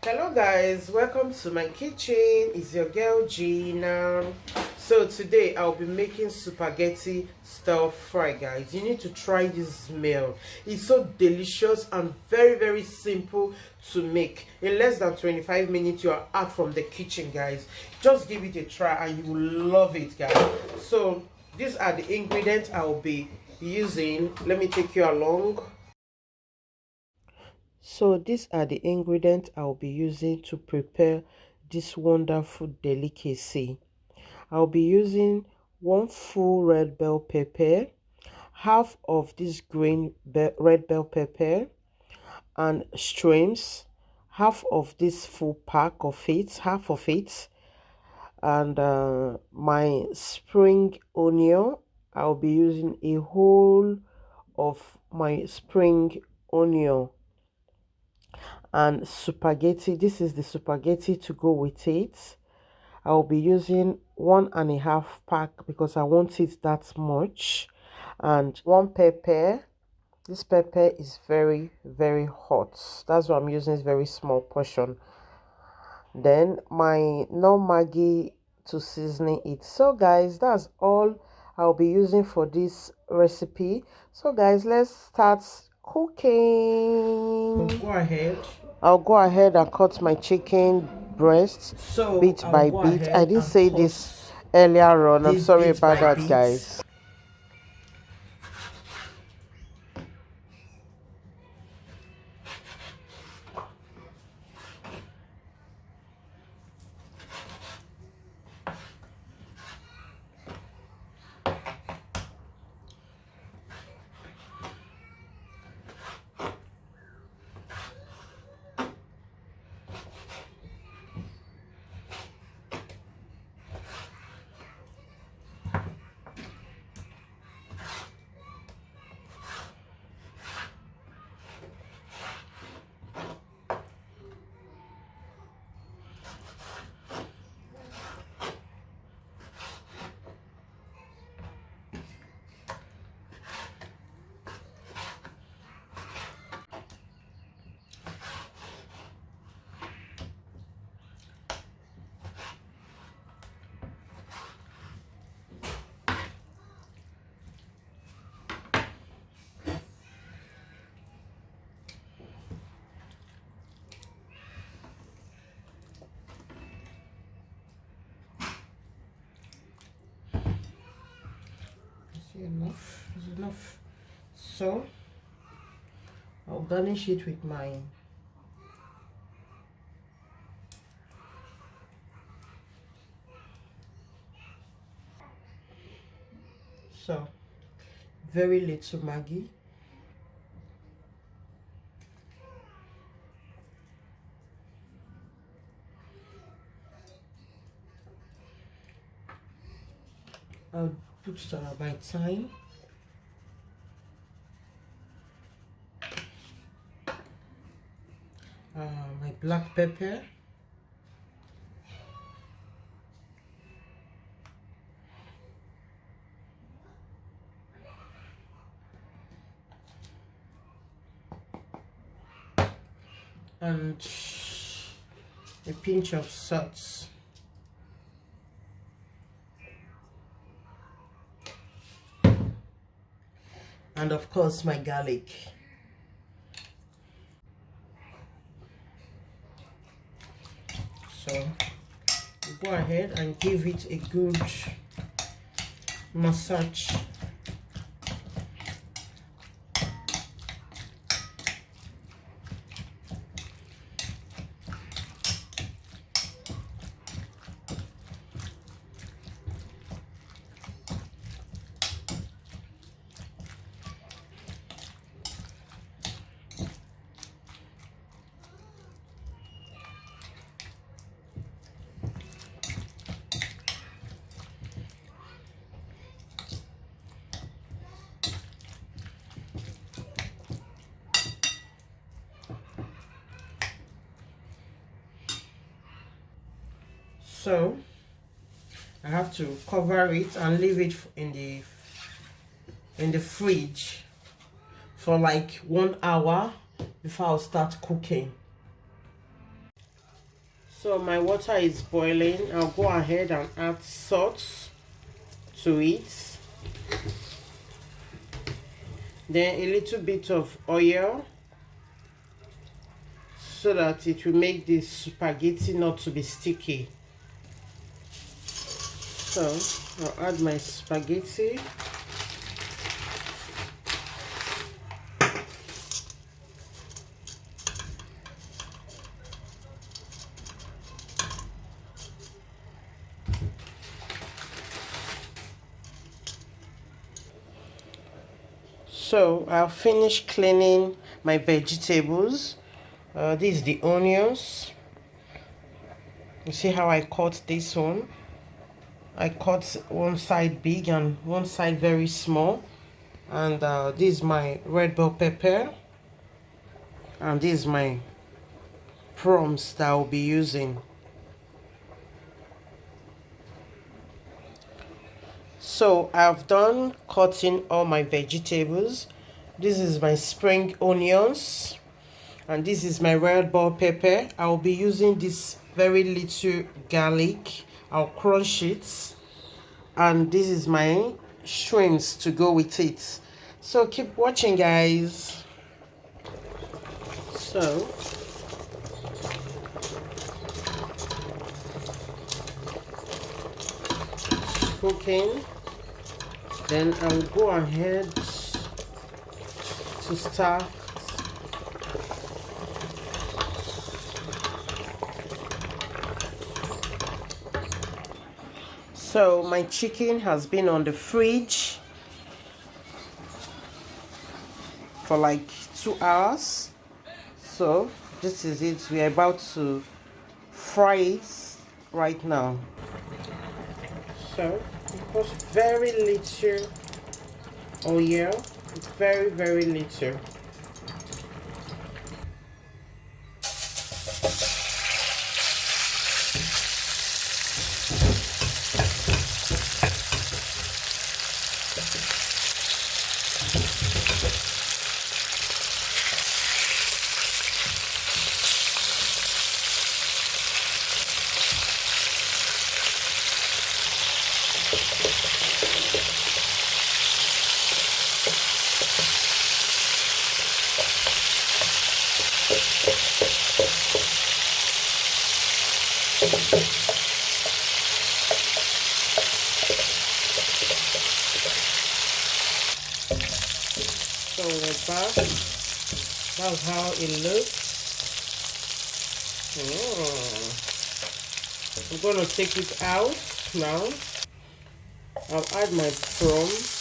Hello guys, welcome to my kitchen. It's your girl Gina. So today I'll be making spaghetti stir fry, guys. You need to try this meal. It's so delicious and very simple to make. In less than 25 minutes you are out from the kitchen, guys. Just give it a try and you will love it, guys. So these are the ingredients I'll be using. Let me take you along. So these are the ingredients I'll be using to prepare this wonderful delicacy. I'll be using one full red bell pepper, half of this red bell pepper and streams, half of this full pack of it, half of it, and my spring onion. I'll be using a whole of my spring onion and spaghetti. This is the spaghetti to go with it. I'll be using 1.5 pack because I want it that much, and one pepper. This pepper is very hot. That's why I'm using this very small portion. Then my no Maggi to seasoning it. So guys, that's all I'll be using for this recipe. So guys, let's start cooking. I'll go ahead and cut my chicken breast bit by bit. I didn't say this earlier on. I'm sorry about that, guys. Enough is enough. So I'll garnish it with my very little Maggi, I'll put by thyme, my black pepper, and a pinch of salt. And of course my garlic. So go ahead and give it a good massage. So I have to cover it and leave it in the fridge for like 1 hour before I'll start cooking. So my water is boiling. I'll go ahead and add salt to it. Then a little bit of oil so that it will make the spaghetti not to be sticky. So I'll add my spaghetti. So I'll finish cleaning my vegetables. This is the onions. You see how I cut this one? I cut one side big and one side very small. And this is my red bell pepper. And this is my prawns that I'll be using. So I've done cutting all my vegetables. This is my spring onions. And this is my red bell pepper. I'll be using this very little garlic. I'll crunch it. And this is my shrimps to go with it. So keep watching, guys. So cooking, then I'll go ahead to start so my chicken has been on the fridge for like 2 hours. So this is it. We're about to fry it right now. So it was very little oil, very little. So we're back. That's how it looks. I'm gonna take it out now. I'll add my prawns.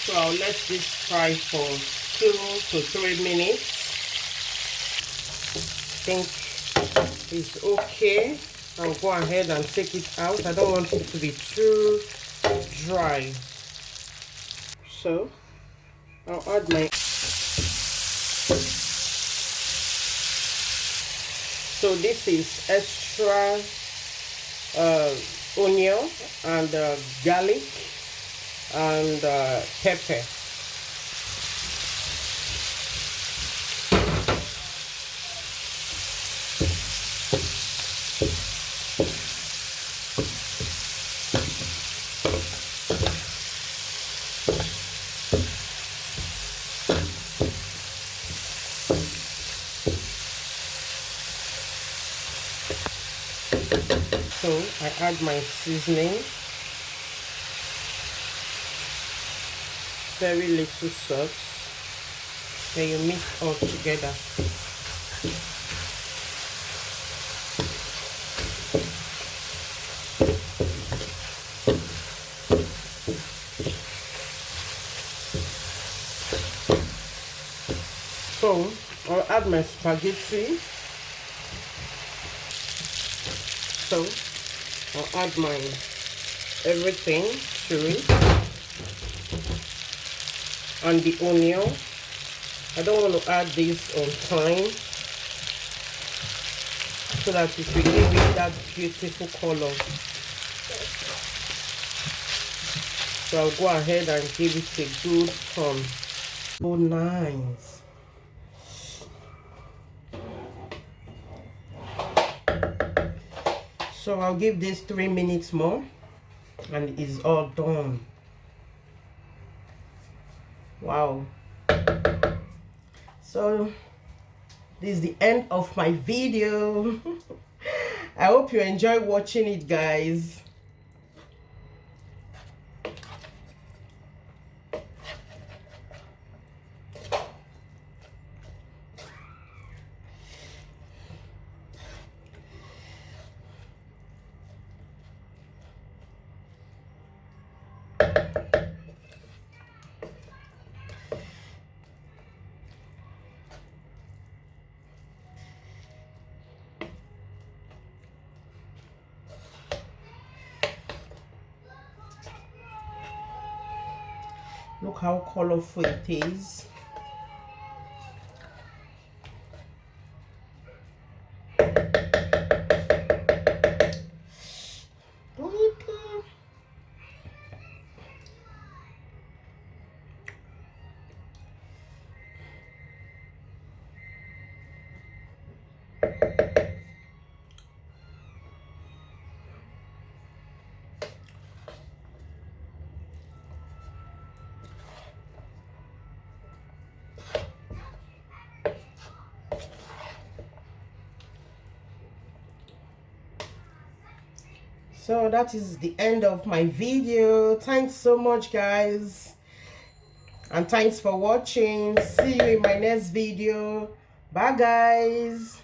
So I'll let this fry for 2 to 3 minutes. I think it's okay. I'll go ahead and take it out. I don't want it to be too dry. So I'll add my... So this is extra onion and garlic and pepper. So I add my seasoning, very little salt, then you mix all together. So I'll add my spaghetti. So I'll add my everything to it, and the onion. I don't want to add this on time, so that it will give it that beautiful color. So I'll go ahead and give it a good turn. Oh, nice. So I'll give this 3 minutes more, and it's all done. Wow. So this is the end of my video. I hope you enjoy watching it, guys. Look how colorful it is. So that is the end of my video. Thanks so much, guys, and thanks for watching. See you in my next video. Bye, guys.